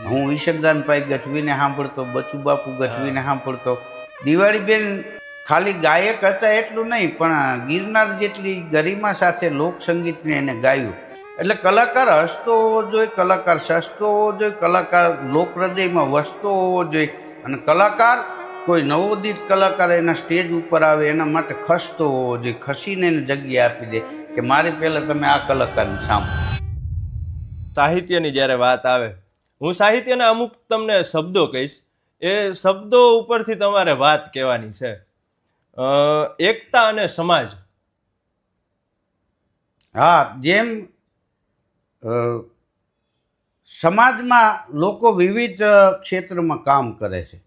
હું ઈશરદાનભાઈ ગઢવીને સાંભળતો, બચુ બાપુ ગઢવીને સાંભળતો. દિવાળીબેન ખાલી ગાયક હતા એટલું નહીં, પણ ગિરનાર જેટલી ગરિમા સાથે લોકસંગીતને એને ગાયું. એટલે કલાકાર હસતો હોવો જોઈએ, કલાકાર સસ્તો હોવો જોઈએ, કલાકાર લોક હૃદયમાં વસતો હોવો જોઈએ, અને કલાકાર કોઈ નવોદિત કલાકાર એના સ્ટેજ ઉપર આવે એના માટે ખસતો હોવો જોઈએ, ખસીને એને જગ્યા આપી દે કે મારી પહેલાં તમે આ કલાકારને સાંભળો. સાહિત્યની જ્યારે વાત આવે, હું સાહિત્યના અમુક તમને શબ્દો કહીશ, એ શબ્દો ઉપરથી તમારે વાત કહેવાની છે. એકતા અને સમાજ. હા, જેમ સમાજમાં લોકો વિવિધ ક્ષેત્રમાં કામ કરે છે,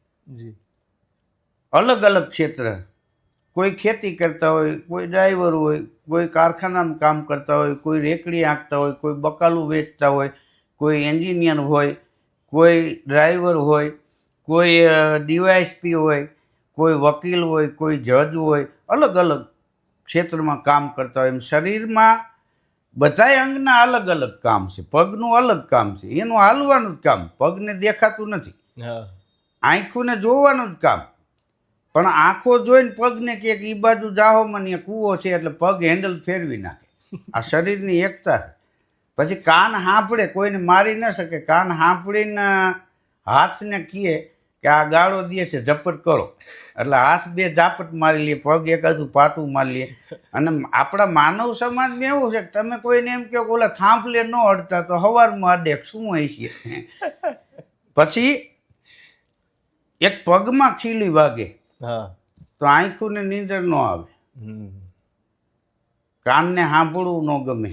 અલગ અલગ ક્ષેત્ર. કોઈ ખેતી કરતા હોય, કોઈ ડ્રાઈવર હોય, કોઈ કારખાનામાં કામ કરતા હોય, કોઈ રેકડી આંકતા હોય, કોઈ બકાલું વેચતા હોય, કોઈ એન્જિનિયર હોય, કોઈ ડ્રાઈવર હોય, કોઈ ડીવાયએસપી હોય, કોઈ વકીલ હોય, કોઈ જજ હોય, અલગ અલગ ક્ષેત્રમાં કામ કરતા હોય. એમ શરીરમાં બધાય અંગના અલગ અલગ કામ છે. પગનું અલગ કામ છે, એનું હાલવાનું જ કામ, પગને દેખાતું નથી. આંખોને જોવાનું જ કામ, પણ આંખો જોઈને પગને કે એ બાજુ જાહો મને કૂવો છે એટલે પગ હેન્ડલ ફેરવી નાખે. આ શરીરની એકતા છે. પછી કાન સાંભળે, કોઈને મારી ન શકે, કાન સાંભળીને હાથને કહે કે આ ગાળો દે છે, ઝપટ કરો, એટલે હાથ બે ઝાપટ મારી લે, પગ એક હજુ પાટું મારી લે. અને આપણા માનવ સમાજમાં એવું છે કે તમે કોઈને એમ કહો કે ઓલા થાંભલે ન અડતા તો સવારમાં અડે, શું હોય છે. પછી એક પગમાં ખીલી વાગે તો આંખોને નીંદર ન આવે, કાનને સાંભળવું ન ગમે,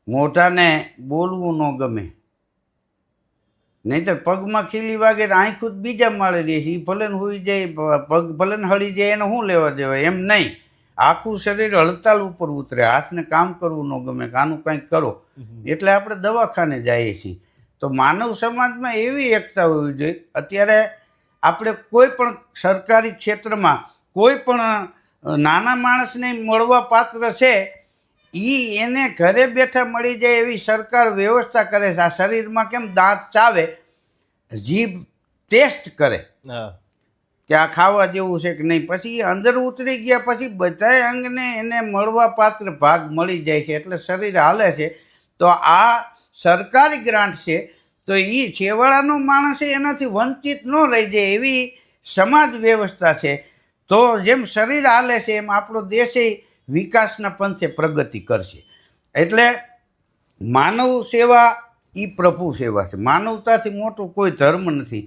મોઢાને બોલવું ન ગમે. નહીંતર પગમાં ખીલી વાગે આંખું જ બીજા માળે રહે છે, એ ભલે ને હોઈ જાય, પગ ભલે ને હળી જાય, એને શું લેવા દેવાય. એમ નહીં, આખું શરીર હડતાલ ઉપર ઉતરે, હાથને કામ કરવું ન ગમે, કાનું કંઈક કરો એટલે આપણે દવાખાને જઈએ છીએ. તો માનવ સમાજમાં એવી એકતા હોવી જોઈએ. અત્યારે આપણે કોઈ પણ સરકારી ક્ષેત્રમાં કોઈ પણ નાના માણસને મળવા પાત્ર છે, એને ઘરે બેઠા મળી જાય એવી સરકાર વ્યવસ્થા કરે છે. આ શરીરમાં કેમ દાંત ચાવે, જીભ ટેસ્ટ કરે કે આ ખાવા જેવું છે કે નહીં, પછી અંદર ઉતરી ગયા પછી બધાય અંગને એને મળવા પાત્ર ભાગ મળી જાય છે, એટલે શરીર હાલે છે. તો આ સરકારી ગ્રાન્ટ છે, તો એ છેવાડાનો માણસ એનાથી વંચિત ન રહી જાય એવી સમાજ વ્યવસ્થા છે. તો જેમ શરીર હાલે છે એમ આપણો દેશ વિકાસના પંથે પ્રગતિ કરશે. એટલે માનવ સેવા એ પ્રભુ સેવા છે. માનવતાથી મોટો કોઈ ધર્મ નથી,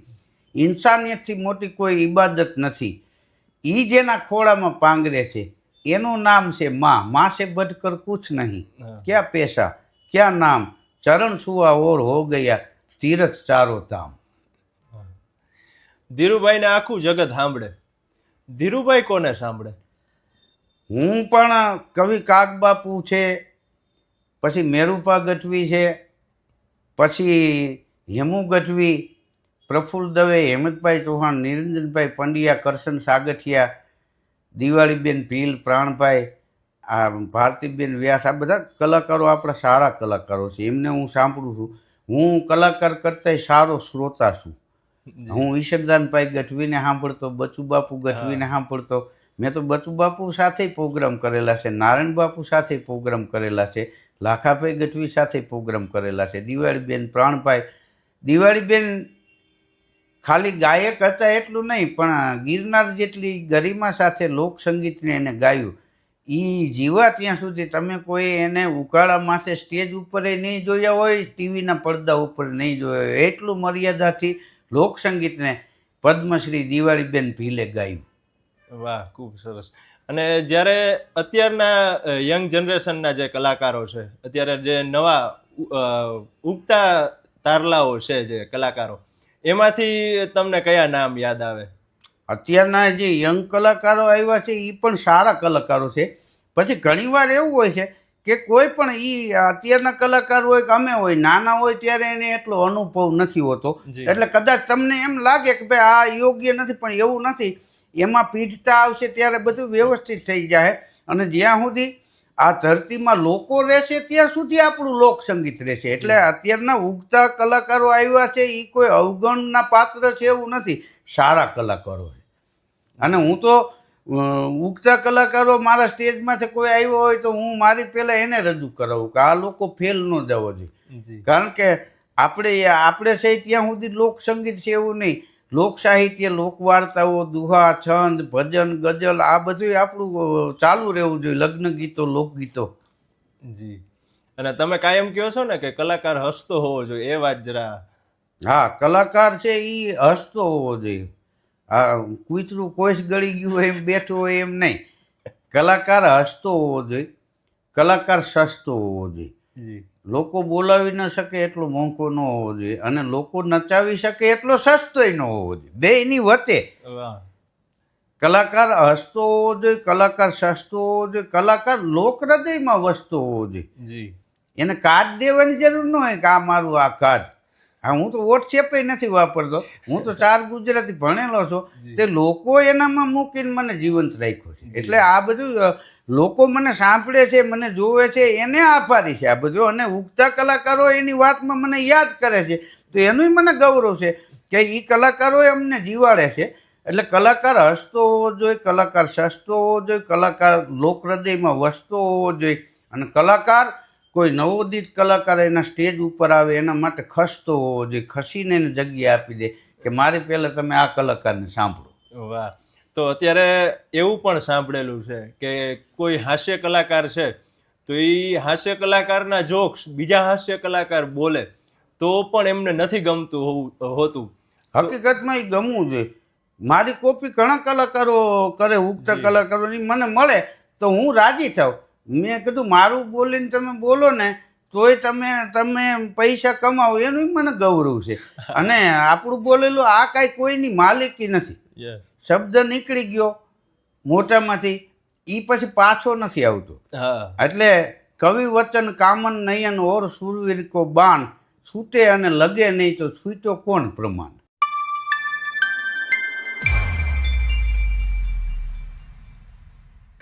ઇન્સાનિયતથી મોટી કોઈ ઇબાદત નથી. એ જેના ખોળામાં પાંગરે છે એનું નામ છે માં. માં સે બઢકર કુછ નહીં, ક્યાં પૈસા ક્યાં નામ, ચરણ છુઆ ઓર હો ગયા તીરથ ચારો ધામ. ધીરુભાઈને આખું જગત સાંભળે, ધીરુભાઈ કોને સાંભળે? હું પણ કવિ કાગબાપુ છે, પછી મેરુપા ગઢવી છે, પછી હેમુ ગઢવી, પ્રફુલ્લ દવે, હેમંતભાઈ ચૌહાણ, નિરંજનભાઈ પંડ્યા, કરશન સાગઠિયા, દિવાળીબેન ભીલ, પ્રાણભાઈ, આ ભારતીબેન વ્યાસ, આ બધા કલાકારો આપણા સારા કલાકારો છે. એમને હું સાંભળું છું. હું કલાકાર કરતાંય સારો શ્રોતા છું. હું ઈશરદાનભાઈ ગઢવીને સાંભળતો, બચુ બાપુ ગઢવીને સાંભળતો. મેં તો બચુ બાપુ સાથે પ્રોગ્રામ કરેલા છે, નારાયણ બાપુ સાથે પ્રોગ્રામ કરેલા છે, લાખાભાઈ ગઢવી સાથે પ્રોગ્રામ કરેલા છે, દિવાળીબેન, પ્રાણભાઈ. દિવાળીબેન ખાલી ગાયક હતા એટલું નહીં, પણ ગિરનાર જેટલી ગરિમા સાથે લોકસંગીતને એને ગાયું. એ જીવા ત્યાં સુધી તમે કોઈ એને ઉકાળા માથે સ્ટેજ ઉપર નહીં જોયા હોય, ટીવીના પડદા ઉપર નહીં જોયા હોય, એટલું મર્યાદાથી લોકસંગીતને પદ્મશ્રી દિવાળીબેન ભીલે ગાયું. વાહ, ખૂબ સરસ. અને જ્યારે અત્યારના યંગ જનરેશનના જે કલાકારો છે, અત્યારે જે નવા ઉગતા તારલાઓ છે જે કલાકારો, એમાંથી તમને કયા નામ યાદ આવે? અત્યારના જે યંગ કલાકારો આવ્યા છે એ પણ સારા કલાકારો છે. પછી ઘણીવાર એવું હોય છે કે કોઈ પણ એ અત્યારના કલાકાર હોય કે અમે હોય, નાના હોય ત્યારે એને એટલો અનુભવ નથી હોતો, એટલે કદાચ તમને એમ લાગે કે ભાઈ આ યોગ્ય નથી, પણ એવું નથી. એમાં પીઢતા આવશે ત્યારે બધું વ્યવસ્થિત થઈ જાય. અને જ્યાં સુધી આ ધરતીમાં લોકો રહેશે ત્યાં સુધી આપણું લોકસંગીત રહેશે. એટલે અત્યારના ઉગતા કલાકારો આવ્યા છે એ કોઈ અવગણના પાત્ર છે એવું નથી, સારા કલાકારો છે. અને હું તો ઉગતા કલાકારો મારા સ્ટેજમાંથી કોઈ આવ્યો હોય તો હું મારી પહેલાં એને રજૂ કરાવું કે આ લોકો ફેલ ન જવો જોઈએ. જી કારણ કે આપણે છે ત્યાં સુધી લોકસંગીત છે એવું નહીં. લોક સાહિત્ય, લોકવાર્તાઓ, દુહા, છંદ, ભજન, ગઝલ આ બધું આપણું ચાલુ રહેવું જોઈએ. લગ્ન ગીતો, લોકગીતો. જી. અને તમે કાયમ કહો છો ને કે કલાકાર હસતો હોવો જોઈએ, એ વાત જરા. હા, કલાકાર છે એ હસતો હોવો જોઈએ. હા, કૂતરું કોઈશ ગળી ગયું હોય એમ બેઠું હોય એમ નહીં. કલાકાર હસતો હોવો જોઈએ, કલાકાર સસ્તો હોવો જોઈએ. જી લોકો બોલાવી ન શકે એટલો મોંઘો ન હોવો જોઈએ અને લોકો નચાવી શકે એટલો સસ્તોય ન હોવો જોઈએ. બેયની વચ્ચે વાહ. કલાકાર હસતો હોવો જોઈએ, કલાકાર સસ્તો હોવો જોઈએ, કલાકાર લોક હૃદયમાં વસતો હોવો જોઈએ. જી એને કાર્ડ દેવાની જરૂર ન હોય કે આ મારું આ કાર્ડ. હા, હું તો વોટ્સએપ નથી વાપરતો, હું તો 4 ગુજરાતી ભણેલો છું. તે લોકો એનામાં મૂકીને મને જીવંત રાખ્યો છે. એટલે આ બધું લોકો મને સાંભળે છે, મને જોવે છે, એને આભારી છે આ બધું. અને ઉગતા કલાકારો એની વાતમાં મને યાદ કરે છે તો એનું મને ગૌરવ છે કે એ કલાકારોએ અમને જીવાડે છે. એટલે કલાકાર હસતો હોવો જોઈએ, કલાકાર સસ્તો હોવો જોઈએ, કલાકાર લોક હૃદયમાં વસતો હોવો જોઈએ. અને કલાકાર કોઈ નવોદિત કલાકાર એના સ્ટેજ ઉપર આવે એના માટે ખસતો હોવો જોઈએ, ખસીને એને જગ્યા આપી દે કે મારી પહેલાં તમે આ કલાકારને સાંભળો. વાહ. તો અત્યારે એવું પણ સાંભળેલું છે કે કોઈ હાસ્ય કલાકાર છે તો એ હાસ્ય કલાકારના જોક્સ બીજા હાસ્ય કલાકાર બોલે તો પણ એમને નથી ગમતું હોતું. હકીકતમાં એ ગમવું જોઈએ. મારી કોપી ઘણા કલાકારો કરે, ઉગતા કલાકારોની મને મળે તો હું રાજી થાઉં. મેં કીધું મારું બોલીને તમે બોલો ને તોય તમે પૈસા કમાવો એનું મને ગૌરવ છે. અને આપણું બોલેલું આ કાંઈ કોઈની માલિકી નથી. યસ. શબ્દ નીકળી ગયો મોટામાંથી એ પછી પાછો નથી આવતો. હા. એટલે કવિ વચન કામન નયન ઓર સુરવીર કો બાણ, છૂટે અને લગે નહીં તો છૂટો કોણ પ્રમાણ.